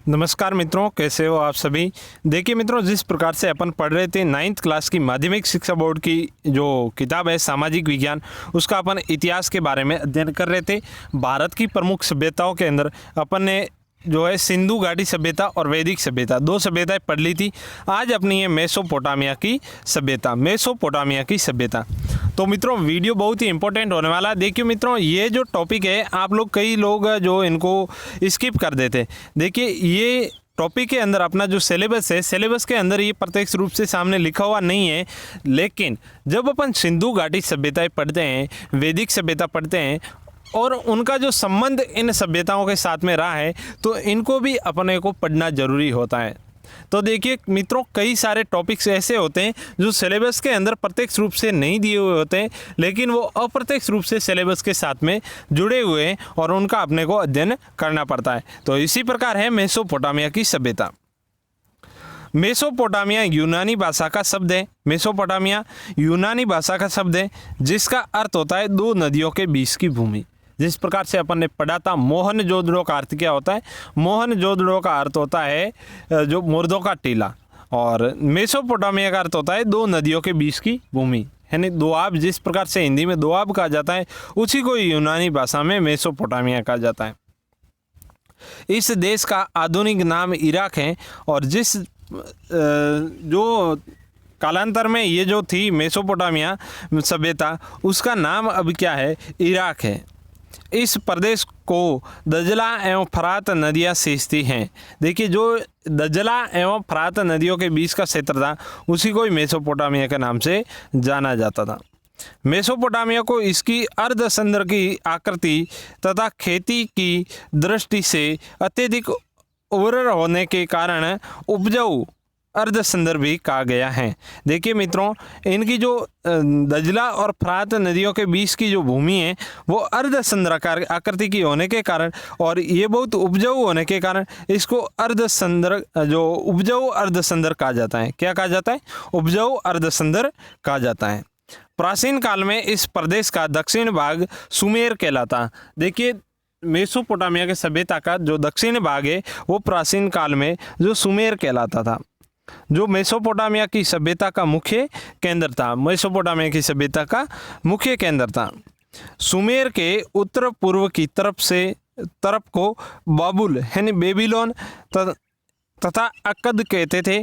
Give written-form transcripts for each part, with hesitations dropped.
नमस्कार मित्रों, कैसे हो आप सभी। देखिए मित्रों, जिस प्रकार से अपन पढ़ रहे थे 9th क्लास की माध्यमिक शिक्षा बोर्ड की जो किताब है सामाजिक विज्ञान, उसका अपन इतिहास के बारे में अध्ययन कर रहे थे। भारत की प्रमुख सभ्यताओं के अंदर अपन ने जो है सिंधु घाटी सभ्यता और वैदिक सभ्यता, दो सभ्यताएं पढ़ ली थी। आज अपनी ये मेसोपोटामिया की सभ्यता। तो मित्रों, वीडियो बहुत ही इंपॉर्टेंट होने वाला है। देखिए मित्रों, ये जो टॉपिक है, आप लोग कई लोग जो इनको स्किप कर देते। देखिए, ये टॉपिक के अंदर अपना जो सिलेबस है, सिलेबस के अंदर ये प्रत्यक्ष रूप से सामने लिखा हुआ नहीं है, लेकिन जब अपन सिंधु घाटी सभ्यताएं पढ़ते हैं, वैदिक सभ्यता पढ़ते हैं और उनका जो संबंध इन सभ्यताओं के साथ में रहा है, तो इनको भी अपने को पढ़ना जरूरी होता है। तो देखिए मित्रों, कई सारे टॉपिक्स ऐसे होते हैं जो सिलेबस के अंदर प्रत्यक्ष रूप से नहीं दिए हुए होते हैं, लेकिन वो अप्रत्यक्ष रूप से सिलेबस के साथ में जुड़े हुए हैं और उनका अपने को अध्ययन करना पड़ता है। तो इसी प्रकार है मेसोपोटामिया की सभ्यता। मेसोपोटामिया यूनानी भाषा का शब्द है। मेसोपोटामिया यूनानी भाषा का शब्द है जिसका अर्थ होता है दो नदियों के बीच की भूमि। जिस प्रकार से अपन ने पढ़ा था, मोहनजोदड़ो का अर्थ क्या होता है? मोहनजोदड़ो का अर्थ होता है जो मुर्दों का टीला, और मेसोपोटामिया का अर्थ होता है दो नदियों के बीच की भूमि, यानी दोआब। जिस प्रकार से हिंदी में दोआब कहा जाता है, उसी को यूनानी भाषा में मेसोपोटामिया कहा जाता है। इस देश का आधुनिक नाम इराक है, और जिस जो कालांतर में ये जो थी मेसोपोटामिया सभ्यता, उसका नाम अब क्या है? इराक है। इस प्रदेश को दजला एवं फरात नदियाँ सींचती हैं। देखिए, जो दजला एवं फरात नदियों के बीच का क्षेत्र था, उसी को ही मेसोपोटामिया के नाम से जाना जाता था। मेसोपोटामिया को इसकी अर्धसंदर की आकृति तथा खेती की दृष्टि से अत्यधिक उर्वर होने के कारण उपजाऊ अर्धसंदर भी कहा गया है। देखिए मित्रों, इनकी जो दजला और फरात नदियों के बीच की जो भूमि है, वो अर्धसंदराकार आकृति की होने के कारण और ये बहुत उपजाऊ होने के कारण इसको उपजाऊ अर्धसंदर कहा जाता है। क्या कहा जाता है? उपजाऊ अर्धसंदर कहा जाता है। प्राचीन काल में इस प्रदेश का दक्षिण भाग सुमेर कहलाता। देखिए, मेसोपोटामिया के सभ्यता का जो दक्षिण भाग है, वो प्राचीन काल में जो सुमेर कहलाता था, जो मेसोपोटामिया की सभ्यता का मुख्य केंद्र था। मेसोपोटामिया की सभ्यता का मुख्य केंद्र था। सुमेर के उत्तर पूर्व की तरफ को बाबुल यानी बेबीलोन तथा अक्कद कहते थे।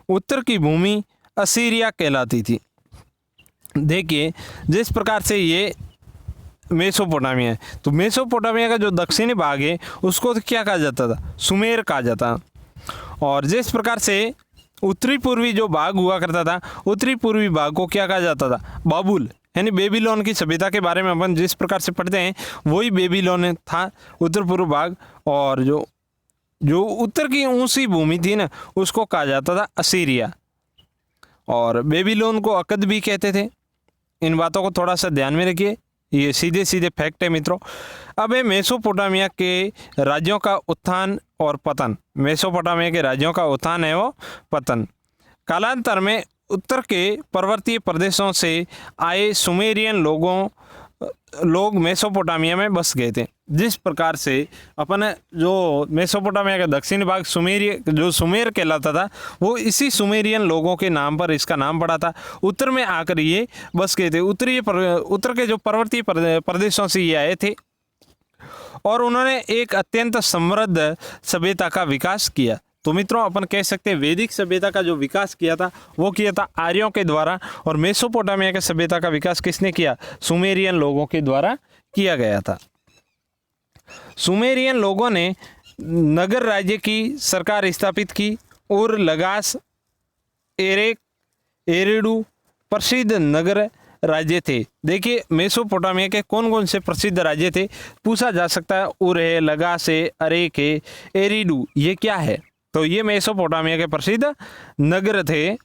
उत्तर की भूमि असीरिया कहलाती थी। देखिए, जिस प्रकार से ये मेसोपोटामिया है, तो मेसोपोटामिया का जो दक्षिणी भाग है उसको क्या कहा जाता था? सुमेर कहा जाता। और जिस प्रकार से उत्तरी पूर्वी जो भाग हुआ करता था, उत्तरी पूर्वी भाग को क्या कहा जाता था? बाबुल यानी बेबीलोन की सभ्यता के बारे में अपन जिस प्रकार से पढ़ते हैं, वही बेबीलोन था उत्तर पूर्व भाग। और जो उत्तर की ऊंची भूमि थी ना, उसको कहा जाता था असीरिया, और बेबीलोन को अक्कद भी कहते थे। इन बातों को थोड़ा सा ध्यान में रखिए, ये सीधे सीधे फैक्ट है मित्रों। अब है मेसोपोटामिया के राज्यों का उत्थान और पतन। मेसोपोटामिया के राज्यों का उत्थान है वो पतन। कालांतर में उत्तर के पर्वतीय प्रदेशों से आए सुमेरियन लोग मेसोपोटामिया में बस गए थे। जिस प्रकार से अपन जो मेसोपोटामिया का दक्षिणी भाग सुमेर कहलाता था, वो इसी सुमेरियन लोगों के नाम पर इसका नाम पड़ा था। उत्तर में आकर ये बस गए थे। उत्तर के जो पर्वतीय प्रदेशों से ये आए थे और उन्होंने एक अत्यंत समृद्ध सभ्यता का विकास किया। तो मित्रों, अपन कह सकते हैं वैदिक सभ्यता का जो विकास किया था, वो किया था आर्यों के द्वारा, और मेसोपोटामिया के सभ्यता का विकास किसने किया? सुमेरियन लोगों के द्वारा किया गया था। सुमेरियन लोगों ने नगर राज्य की सरकार स्थापित की। उर, लगास, एरेक, एरिडू प्रसिद्ध नगर राज्य थे। देखिए, मेसोपोटामिया के कौन कौन से प्रसिद्ध राज्य थे पूछा जा सकता है। उर है, लगास है, अरेक है, एरिडू, ये क्या है? तो ये मेसोपोटामिया के प्रसिद्ध नगर थे।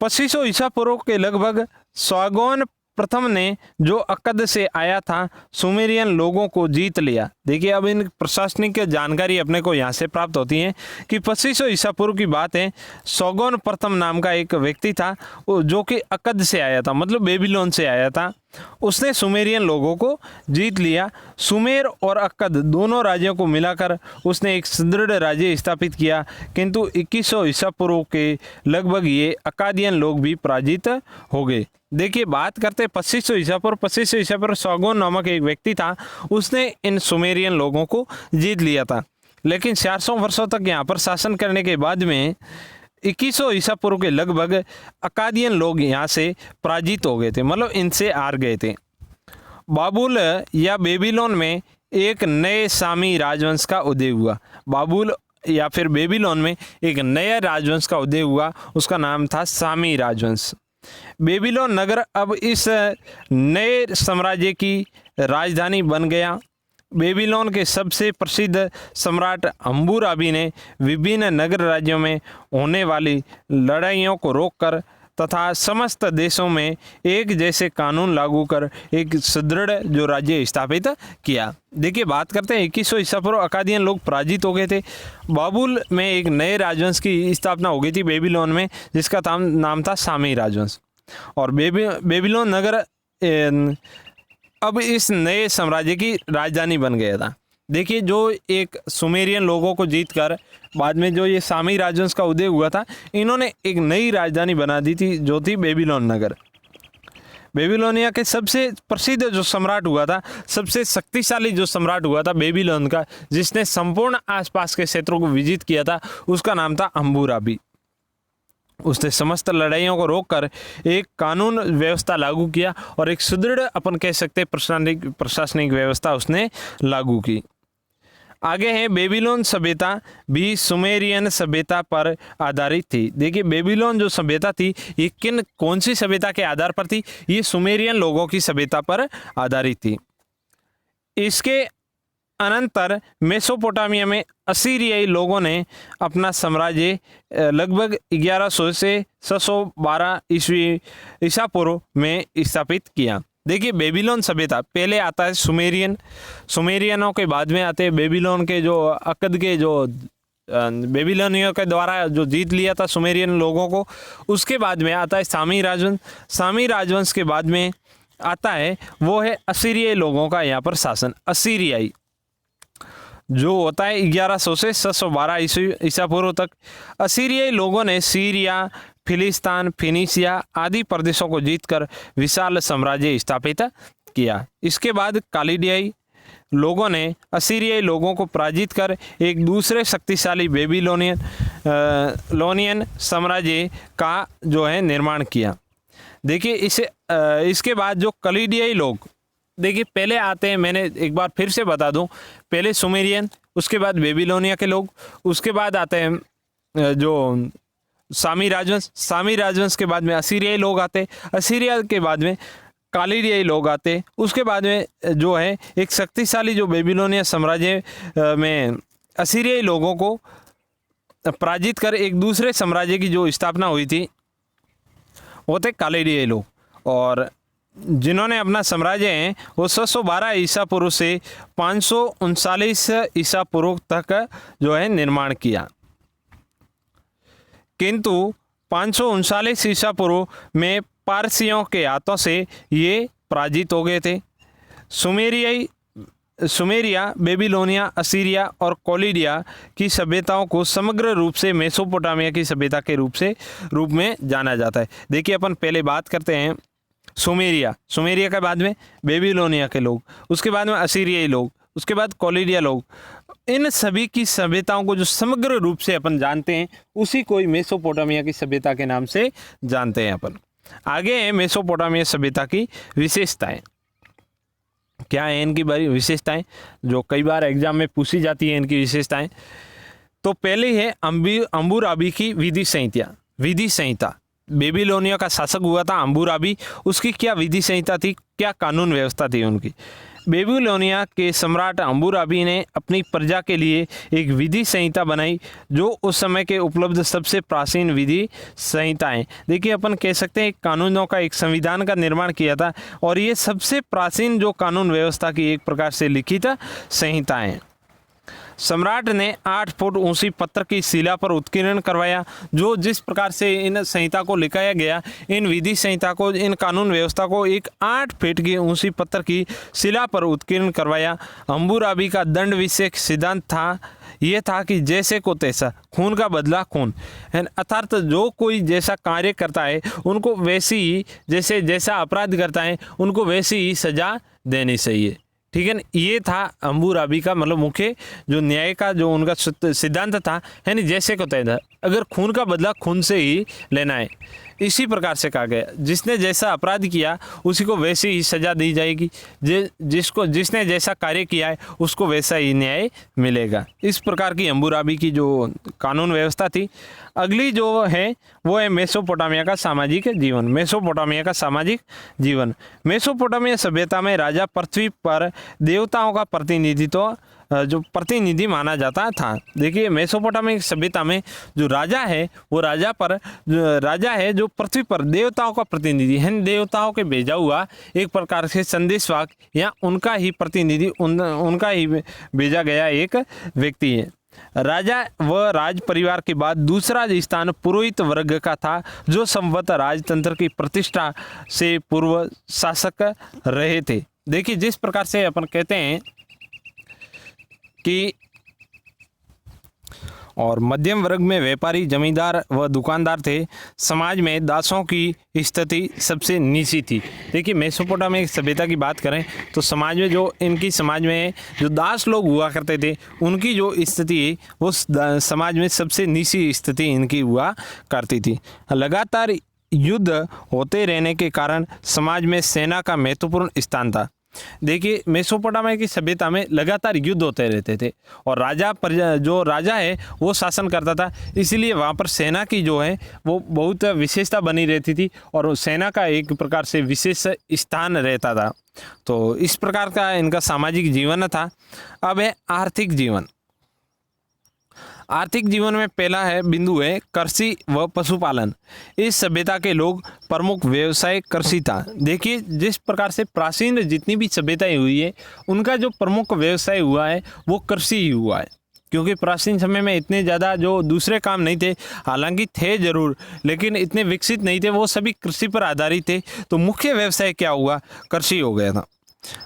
2500 ईसा पूर्व के लगभग सागौन प्रथम ने जो अक्कद से आया था सुमेरियन लोगों को जीत लिया। देखिए अब इन प्रशासनिक जानकारी अपने को यहाँ से प्राप्त होती है कि 2500 ईसा पूर्व की बात है। सोगोन प्रथम नाम का एक व्यक्ति था जो कि अक्कद से आया था, मतलब बेबीलोन से आया था। उसने सुमेरियन लोगों को जीत लिया। सुमेर और अक्कद दोनों राज्यों को मिलाकर उसने एक सुदृढ़ राज्य स्थापित किया, किंतु 2100 ईसा पूर्व के लगभग ये अक्कादियन लोग भी पराजित हो गए। देखिए बात करते हैं 2500 ईसा पूर्व। 2500 ईसा पूर्व सोगोन नामक एक व्यक्ति था, उसने इन सुमेरियन लोगों को जीत लिया था। लेकिन 400 वर्षों तक यहाँ पर शासन करने के बाद में 2100 ईसा पूर्व के लगभग अक्कादियन लोग यहाँ से पराजित हो गए थे, मतलब इनसे हार गए थे। बाबुल या बेबीलोन में एक नए सामी राजवंश का उदय हुआ। बाबुल या फिर बेबीलोन में एक नया राजवंश का उदय हुआ, उसका नाम था सामी राजवंश। बेबीलोन नगर अब इस नए साम्राज्य की राजधानी बन गया। बेबीलोन के सबसे प्रसिद्ध सम्राट हम्मुराबी ने विभिन्न नगर राज्यों में होने वाली लड़ाइयों को रोककर तथा समस्त देशों में एक जैसे कानून लागू कर एक सुदृढ़ जो राज्य स्थापित किया। देखिए बात करते हैं 2100 ईसा पूर्व अक्कादियन लोग पराजित हो गए थे। बाबुल में एक नए राजवंश की स्थापना हो गई थी बेबीलोन में, जिसका नाम था सामी राजवंश। और बेबीलोन नगर अब इस नए साम्राज्य की राजधानी बन गया था। देखिए जो एक सुमेरियन लोगों को जीतकर बाद में जो ये सामी राजवंश का उदय हुआ था, इन्होंने एक नई राजधानी बना दी थी जो थी बेबीलोन नगर। बेबीलोनिया के सबसे प्रसिद्ध जो सम्राट हुआ था, सबसे शक्तिशाली जो सम्राट हुआ था बेबीलोन का, जिसने संपूर्ण आसपास के क्षेत्रों को विजित किया था, उसका नाम था हम्मुराबी। उसने समस्त लड़ाइयों को रोककर एक कानून व्यवस्था लागू किया और एक सुदृढ़ अपन कह सकते प्रशासनिक व्यवस्था उसने लागू की। आगे है बेबीलोन सभ्यता भी सुमेरियन सभ्यता पर आधारित थी। देखिए बेबीलोन जो सभ्यता थी ये कौन सी सभ्यता के आधार पर थी? ये सुमेरियन लोगों की सभ्यता पर आधारित थी। इसके अनंतर मेसोपोटामिया में असीरियाई लोगों ने अपना साम्राज्य लगभग 1100 से 612 ईसा पूर्व में स्थापित किया। देखिए बेबीलोन सभ्यता पहले आता है सुमेरियनों के बाद में आते हैं बेबीलोन के जो अक्कद के जो बेबीलोनियों के द्वारा जो जीत लिया था सुमेरियन लोगों को। उसके बाद में आता है सामी राजवंश। सामी राजवंश के बाद में आता है वो है असीरियाई लोगों का यहाँ पर शासन। असीरियाई जो होता है 1100 से 612 ईसा पूर्व तक। असीरियाई लोगों ने सीरिया, फिलिस्तीन, फिनीसिया आदि प्रदेशों को जीतकर विशाल साम्राज्य स्थापित किया। इसके बाद कालिडियाई लोगों ने असीरियाई लोगों को पराजित कर एक दूसरे शक्तिशाली बेबीलोनियन साम्राज्य का जो है निर्माण किया। देखिए इसके बाद जो कलिडियाई लोग, देखिए पहले आते हैं, मैंने एक बार फिर से बता दूं, पहले सुमेरियन, उसके बाद बेबीलोनिया के लोग, उसके बाद आते हैं जो सामी राजवंश के बाद में असीरियाई लोग आते, असीरिया के बाद में कालिडियाई लोग आते, उसके बाद में जो है एक शक्तिशाली जो बेबीलोनिया साम्राज्य में असीरियाई लोगों को पराजित कर एक दूसरे साम्राज्य की जो स्थापना हुई थी वो थे कालिडियाई लोग। और जिन्होंने अपना साम्राज्य है वो 612 ईसा पूर्व से 539 ईसा पूर्व तक जो है निर्माण किया, किंतु 539 ईसा पूर्व में पारसियों के हाथों से ये पराजित हो गए थे। सुमेरिया, बेबीलोनिया, असीरिया और कोलिडिया की सभ्यताओं को समग्र रूप से मेसोपोटामिया की सभ्यता के रूप में जाना जाता है। देखिए अपन पहले बात करते हैं सुमेरिया के बाद में बेबीलोनिया के लोग, उसके बाद में असीरियाई लोग, उसके बाद कोलिडिया लोग। इन सभी की सभ्यताओं को जो समग्र रूप से अपन जानते हैं उसी को मेसोपोटामिया की सभ्यता के नाम से जानते हैं अपन। आगे है मेसोपोटामिया सभ्यता की विशेषताएं। क्या है इनकी बड़ी विशेषताएं जो कई बार एग्जाम में पूछी जाती है इनकी विशेषताएं? तो पहले है हम्मुराबी की विधि संहिता। बेबीलोनिया का शासक हुआ था हम्मुराबी, उसकी क्या विधि संहिता थी, क्या कानून व्यवस्था थी उनकी? बेबीलोनिया के सम्राट हम्मुराबी ने अपनी प्रजा के लिए एक विधि संहिता बनाई जो उस समय के उपलब्ध सबसे प्राचीन विधि संहिताएं। देखिए अपन कह सकते हैं एक कानूनों का, एक संविधान का निर्माण किया था और ये सबसे प्राचीन जो कानून व्यवस्था की एक प्रकार से लिखित संहिताएं। सम्राट ने 8 फुट ऊंची पत्थर की शिला पर उत्कीर्ण करवाया। जो जिस प्रकार से इन संहिता को लिखाया गया, इन विधि संहिता को, इन कानून व्यवस्था को एक 8 फीट की ऊंची पत्थर की शिला पर उत्कीर्ण करवाया। हम्मुराबी का दंड विषयक सिद्धांत था, ये था कि जैसे को तैसा, खून का बदला खून, अर्थात जो कोई जैसा कार्य करता है उनको वैसी ही, जैसा अपराध करता है उनको वैसी ही सजा देनी चाहिए। ठीक है ना, ये था हम्मुराबी का मतलब मुख्य जो न्याय का जो उनका सिद्धांत था, है नहीं, जैसे को तैसा, अगर खून का बदला खून से ही लेना है। इसी प्रकार से कहा गया जिसने जैसा अपराध किया उसी को वैसी ही सजा दी जाएगी, जिसने जैसा कार्य किया है उसको वैसा ही न्याय मिलेगा। इस प्रकार की हम्मुराबी की जो कानून व्यवस्था थी। अगली जो है वो है मेसोपोटामिया का सामाजिक जीवन। मेसोपोटामिया का सामाजिक जीवन। मेसोपोटामिया सभ्यता में राजा पृथ्वी पर देवताओं का प्रतिनिधि माना जाता था। देखिए मेसोपोटामिया सभ्यता में जो राजा है वो राजा है जो पृथ्वी पर देवताओं का प्रतिनिधि है, देवताओं के भेजा हुआ एक प्रकार से संदेशवाहक या उनका ही प्रतिनिधि, उनका ही भेजा गया एक व्यक्ति है। राजा व राज परिवार के बाद दूसरा स्थान पुरोहित वर्ग का था जो संभवतः राजतंत्र की प्रतिष्ठा से पूर्व शासक रहे थे। देखिए जिस प्रकार से अपन कहते हैं कि और मध्यम वर्ग में व्यापारी, जमींदार व दुकानदार थे। समाज में दासों की स्थिति सबसे नीची थी। देखिए मेसोपोटामिया सभ्यता की बात करें तो समाज में जो दास लोग हुआ करते थे उनकी जो स्थिति वो समाज में सबसे नीची स्थिति इनकी हुआ करती थी। लगातार युद्ध होते रहने के कारण समाज में सेना का महत्वपूर्ण स्थान था। देखिए मेसोपोटामिया की सभ्यता में लगातार युद्ध होते रहते थे और जो राजा है वो शासन करता था, इसीलिए वहाँ पर सेना की जो है वो बहुत विशेषता बनी रहती थी और सेना का एक प्रकार से विशेष स्थान रहता था। तो इस प्रकार का इनका सामाजिक जीवन था। अब है आर्थिक जीवन। आर्थिक जीवन में पहला बिंदु है कृषि व पशुपालन। इस सभ्यता के लोग प्रमुख व्यवसाय कृषि था। देखिए जिस प्रकार से प्राचीन जितनी भी सभ्यताएं हुई है उनका जो प्रमुख व्यवसाय हुआ है वो कृषि ही हुआ है, क्योंकि प्राचीन समय में इतने ज़्यादा जो दूसरे काम नहीं थे, हालांकि थे जरूर लेकिन इतने विकसित नहीं थे, वो सभी कृषि पर आधारित थे। तो मुख्य व्यवसाय क्या हुआ, कृषि हो गया था।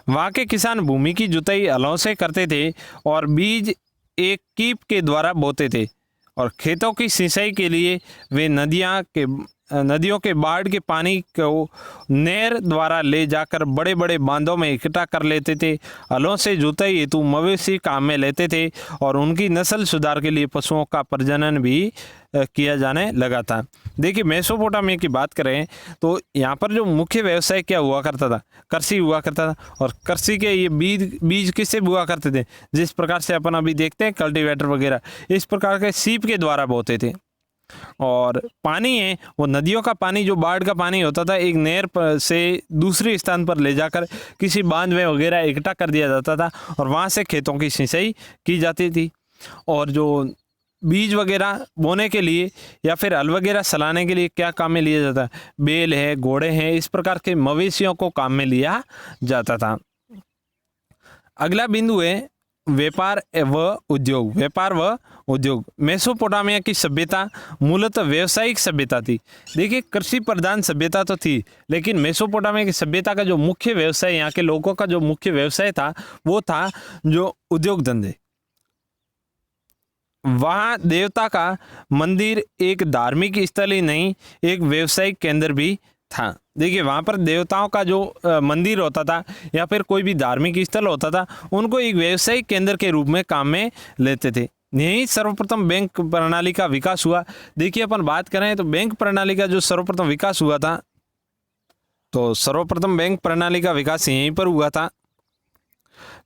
वहाँ के किसान भूमि की जुताई हलों से करते थे और बीज एक कीप के द्वारा बोते थे और खेतों की सिंचाई के लिए वे नदियों के बाढ़ के पानी को नहर द्वारा ले जाकर बड़े बड़े बांधों में इकट्ठा कर लेते थे। हलों से जुताई हेतु मवेशी काम में लेते थे और उनकी नस्ल सुधार के लिए पशुओं का प्रजनन भी किया जाने लगा था। देखिए मेसोपोटामिया की बात करें तो यहाँ पर जो मुख्य व्यवसाय क्या हुआ करता था, कृषि हुआ करता था। और कृषि के ये बीज किससे हुआ करते थे, जिस प्रकार से अपन अभी देखते हैं कल्टीवेटर वगैरह, इस प्रकार के सीप के द्वारा बोते थे। और पानी है वो नदियों का पानी, जो बाढ़ का पानी होता था, एक नहर से दूसरे स्थान पर ले जाकर किसी बांध में वगैरह इकट्ठा कर दिया जाता था और वहाँ से खेतों की सिंचाई की जाती थी। और जो बीज वगैरह बोने के लिए या फिर हल वगैरह चलाने के लिए क्या काम में लिया जाता है, बैल है, घोड़े हैं, इस प्रकार के मवेशियों को काम में लिया जाता था। अगला बिंदु है व्यापार व उद्योग। मेसोपोटामिया की सभ्यता मूलतः व्यावसायिक सभ्यता थी। देखिए कृषि प्रधान सभ्यता तो थी, लेकिन मेसोपोटामिया की सभ्यता का जो मुख्य व्यवसाय, यहाँ के लोगों का जो मुख्य व्यवसाय था वो था जो उद्योग धंधे। वहाँ देवता का मंदिर एक धार्मिक स्थल ही नहीं, एक व्यवसायिक केंद्र भी था। देखिए वहाँ पर देवताओं का जो मंदिर होता था या फिर कोई भी धार्मिक स्थल होता था, उनको एक व्यवसायिक केंद्र के रूप में काम में लेते थे। यही सर्वप्रथम बैंक प्रणाली का विकास हुआ। देखिए अपन बात करें तो बैंक प्रणाली का जो सर्वप्रथम विकास हुआ था, तो सर्वप्रथम बैंक प्रणाली का विकास यहीं पर हुआ था।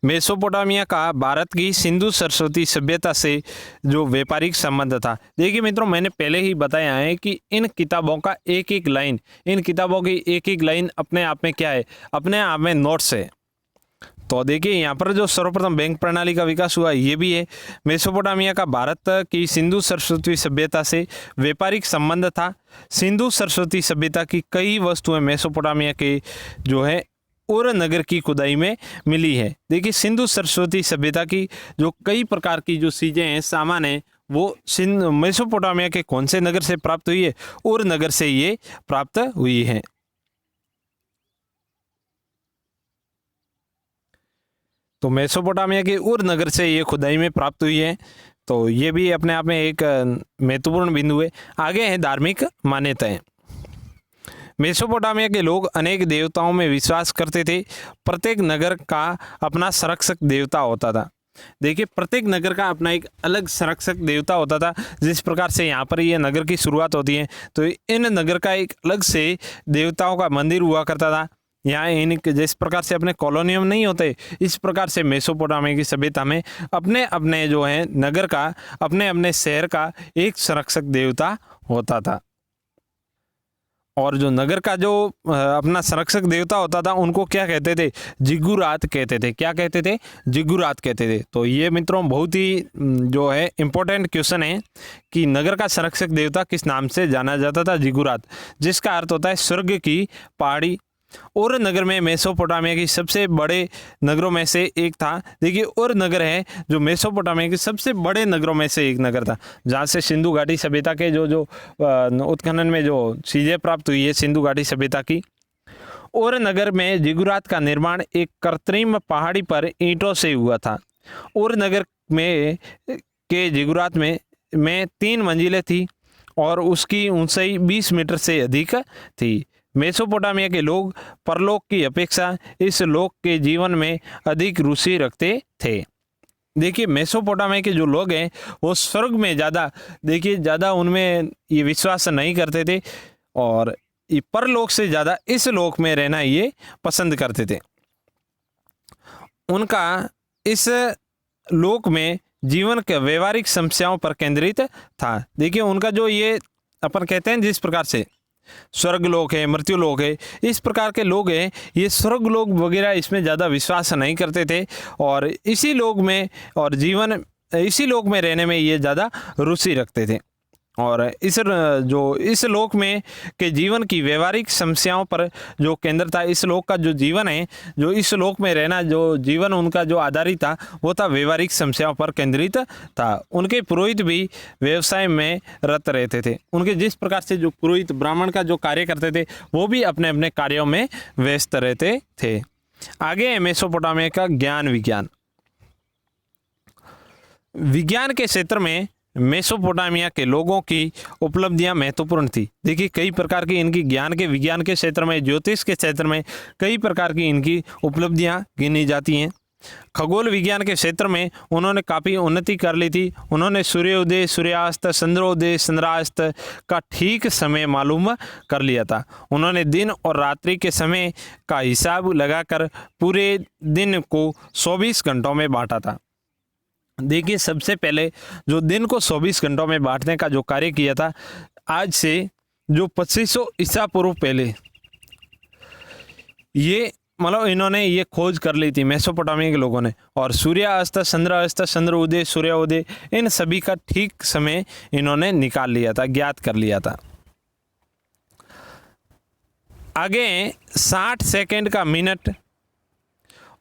मेसोपोटामिया का भारत की सिंधु सरस्वती सभ्यता से जो व्यापारिक संबंध था। देखिए मित्रों, मैंने पहले ही बताया है कि इन किताबों का एक एक लाइन, इन किताबों की एक एक लाइन अपने आप में क्या है, अपने आप में नोट्स है। तो देखिए यहाँ पर जो सर्वप्रथम बैंक प्रणाली का विकास हुआ ये भी है। मेसोपोटामिया का भारत की सिंधु सरस्वती सभ्यता से व्यापारिक संबंध था। सिंधु सरस्वती सभ्यता की कई वस्तुएं मेसोपोटामिया के जो है उर नगर की खुदाई में मिली है। देखिए सिंधु सरस्वती सभ्यता की जो कई प्रकार की जो चीज़ें हैं, सामान है, वो मेसोपोटामिया के कौन से नगर से प्राप्त हुई है? उर नगर से ये प्राप्त हुई है। तो मेसोपोटामिया के उर नगर से ये खुदाई में प्राप्त हुई है। तो ये भी अपने आप में एक महत्वपूर्ण बिंदु है। आगे है धार्मिक मान्यताएं। मेसोपोटामिया के लोग अनेक देवताओं में विश्वास करते थे। प्रत्येक नगर का अपना संरक्षक देवता होता था। देखिए प्रत्येक नगर का अपना एक अलग संरक्षक देवता होता था। जिस प्रकार से यहाँ पर ये नगर की शुरुआत होती है तो इन नगर का एक अलग से देवताओं का मंदिर हुआ करता था। यहाँ इन जिस प्रकार से अपने कॉलोनियम नहीं होते, इस प्रकार से मेसोपोटामिया की सभ्यता में अपने अपने जो है नगर का, अपने अपने शहर का एक संरक्षक देवता होता था। और जो नगर का जो अपना संरक्षक देवता होता था उनको क्या कहते थे? जिगुरात कहते थे। क्या कहते थे? जिगुरात कहते थे। तो ये मित्रों बहुत ही जो है इम्पोर्टेंट क्वेश्चन है कि नगर का संरक्षक देवता किस नाम से जाना जाता था? जिगुरात, जिसका अर्थ होता है स्वर्ग की पहाड़ी। उर नगर में मेसोपोटामिया की सबसे बड़े नगरों में से एक था। देखिए उर नगर है जो मेसोपोटामिया के सबसे बड़े नगरों में से एक नगर था, जहाँ से सिंधु घाटी सभ्यता के जो उत्खनन में जो चीज़ें प्राप्त हुई है सिंधु घाटी सभ्यता की। उर नगर में जिगुरात का निर्माण एक कृत्रिम पहाड़ी पर ईंटों से हुआ था। उर नगर में के जिगुरात में 3 मंजिलें थी और उसकी ऊंचाई 20 मीटर से अधिक थी। मेसोपोटामिया के लोग परलोक की अपेक्षा इस लोक के जीवन में अधिक रुचि रखते थे। देखिए मेसोपोटामिया के जो लोग हैं वो स्वर्ग में ज़्यादा उनमें ये विश्वास नहीं करते थे और ये परलोक से ज़्यादा इस लोक में रहना ये पसंद करते थे। उनका इस लोक में जीवन के व्यवहारिक समस्याओं पर केंद्रित था। देखिए उनका जो ये अपन कहते हैं जिस प्रकार से स्वर्ग लोक है, मृत्यु लोक है, इस प्रकार के लोग हैं, ये स्वर्ग लोक वगैरह इसमें ज़्यादा विश्वास नहीं करते थे और इसी लोक में और जीवन इसी लोक में रहने में ये ज़्यादा रुचि रखते थे। और इस लोक में के जीवन की व्यवहारिक समस्याओं पर जो केंद्र था, इस लोक का जो जीवन है, जो इस लोक में रहना जो जीवन उनका जो आधारित था वो था व्यवहारिक समस्याओं पर केंद्रित था। उनके पुरोहित भी व्यवसाय में रत रहते थे। उनके जिस प्रकार से जो पुरोहित ब्राह्मण का जो कार्य करते थे वो भी अपने अपने कार्यों में व्यस्त रहते थे। आगे है मेसोपोटामिया का ज्ञान विज्ञान के क्षेत्र में मेसोपोटामिया के लोगों की उपलब्धियां महत्वपूर्ण थी। देखिए कई प्रकार की इनकी विज्ञान के क्षेत्र में, ज्योतिष के क्षेत्र में कई प्रकार की इनकी उपलब्धियां गिनी जाती हैं। खगोल विज्ञान के क्षेत्र में उन्होंने काफ़ी उन्नति कर ली थी। उन्होंने सूर्योदय, सूर्यास्त, चंद्रोदय, चंद्रास्त का ठीक समय मालूम कर लिया था। उन्होंने दिन और रात्रि के समय का हिसाब लगाकर पूरे दिन को 24 घंटों में बांटा था। देखिए सबसे पहले जो दिन को 24 घंटों में बांटने का जो कार्य किया था, आज से जो 2500 ईसा पूर्व पहले ये इन्होंने ये खोज कर ली थी मेसोपोटामिया के लोगों ने। और सूर्यास्त, चंद्रास्त, चंद्रोदय, सूर्योदय इन सभी का ठीक समय इन्होंने निकाल लिया था, ज्ञात कर लिया था। आगे 60 सेकंड का मिनट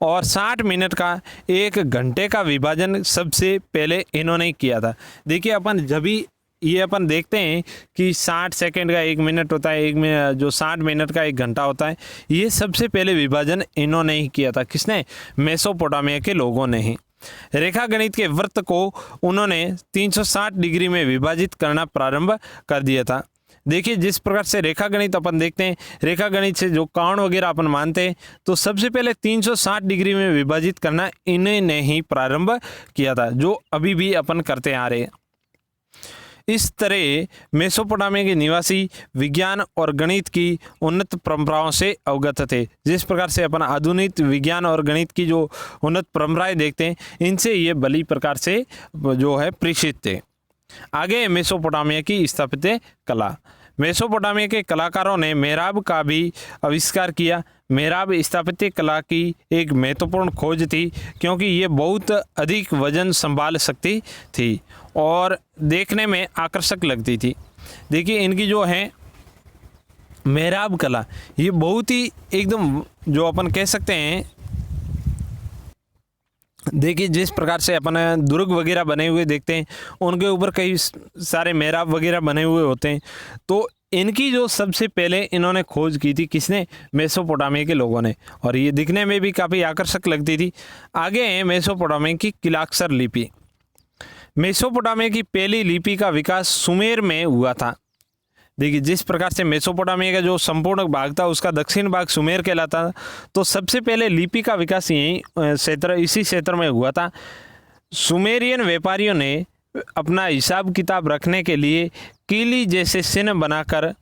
और 60 मिनट का 1 घंटे का विभाजन सबसे पहले इन्होंने किया था। देखिए अपन जब भी ये अपन देखते हैं कि 60 सेकंड का 1 मिनट होता है, जो 60 मिनट का 1 घंटा होता है, ये सबसे पहले विभाजन इन्होंने ही किया था। किसने? मेसोपोटामिया के लोगों ने ही। रेखा गणित के वृत्त को उन्होंने 360 डिग्री में विभाजित करना प्रारंभ कर दिया था। देखिए जिस प्रकार से रेखा गणित अपन देखते हैं, रेखा गणित से जो कोण वगैरह अपन मानते हैं, तो सबसे पहले 360 डिग्री में विभाजित करना इन्होंने ही प्रारंभ किया था, जो अभी भी अपन करते आ रहे हैं। इस तरह मेसोपोटामिया के निवासी विज्ञान और गणित की उन्नत परंपराओं से अवगत थे। जिस प्रकार से अपन आधुनिक विज्ञान और गणित की जो उन्नत परंपराएं देखते हैं, इनसे ये भली प्रकार से जो है प्रेषित थे। आगे मेसोपोटामिया की स्थापत्य कला। मेसोपोटामिया के कलाकारों ने मेहराब का भी आविष्कार किया। मेहराब स्थापत्य कला की एक महत्वपूर्ण खोज थी, क्योंकि ये बहुत अधिक वजन संभाल सकती थी और देखने में आकर्षक लगती थी। देखिए इनकी जो है मेहराब कला, ये बहुत ही एकदम जो अपन कह सकते हैं, देखिए जिस प्रकार से अपन दुर्ग वगैरह बने हुए देखते हैं, उनके ऊपर कई सारे मेहराब वगैरह बने हुए होते हैं। तो इनकी जो सबसे पहले इन्होंने खोज की थी, किसने? मेसोपोटामिया के लोगों ने, और ये दिखने में भी काफ़ी आकर्षक लगती थी। आगे है मेसोपोटामिया की किलाक्सर लिपि। मेसोपोटामिया की पहली लिपि का विकास सुमेर में हुआ था। देखिए जिस प्रकार से मेसोपोटामिया का जो संपूर्ण भाग था उसका दक्षिण भाग सुमेर कहलाता था, तो सबसे पहले लिपि का विकास इसी क्षेत्र में हुआ था। सुमेरियन व्यापारियों ने अपना हिसाब किताब रखने के लिए कीली जैसे चिन्ह बनाकर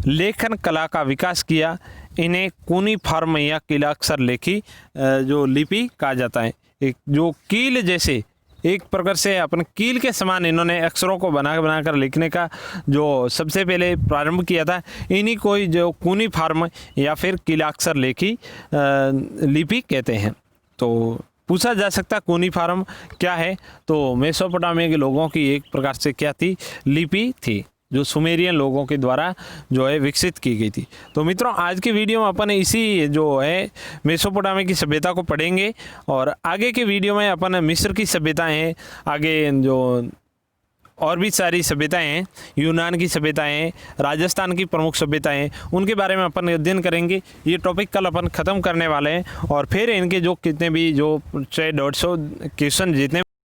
लेखन कला का विकास किया। इन्हें कूनीफॉर्म या किलाक्सर लेखी जो लिपि कहा जाता है। एक जो कील जैसे, एक प्रकार से अपन कील के समान इन्होंने अक्षरों को बनाकर लिखने का जो सबसे पहले प्रारंभ किया था, इन्हीं को जो कूनीफॉर्म या फिर किलाक्सर लेखी लिपि कहते हैं। तो पूछा जा सकता कूनीफॉर्म क्या है, तो मेसोपोटामिया के लोगों की एक प्रकार से क्या थी? लिपि थी, जो सुमेरियन लोगों के द्वारा जो है विकसित की गई थी। तो मित्रों आज की वीडियो में अपन इसी जो है मेसोपोटामिया की सभ्यता को पढ़ेंगे, और आगे के वीडियो में अपन मिस्र की सभ्यताएं हैं, आगे जो और भी सारी सभ्यताएं हैं, यूनान की सभ्यताएं, राजस्थान की प्रमुख सभ्यताएं, उनके बारे में अपन अध्ययन करेंगे। ये टॉपिक कल अपन ख़त्म करने वाले हैं, और फिर इनके जो कितने भी जो 150 क्वेश्चन जितने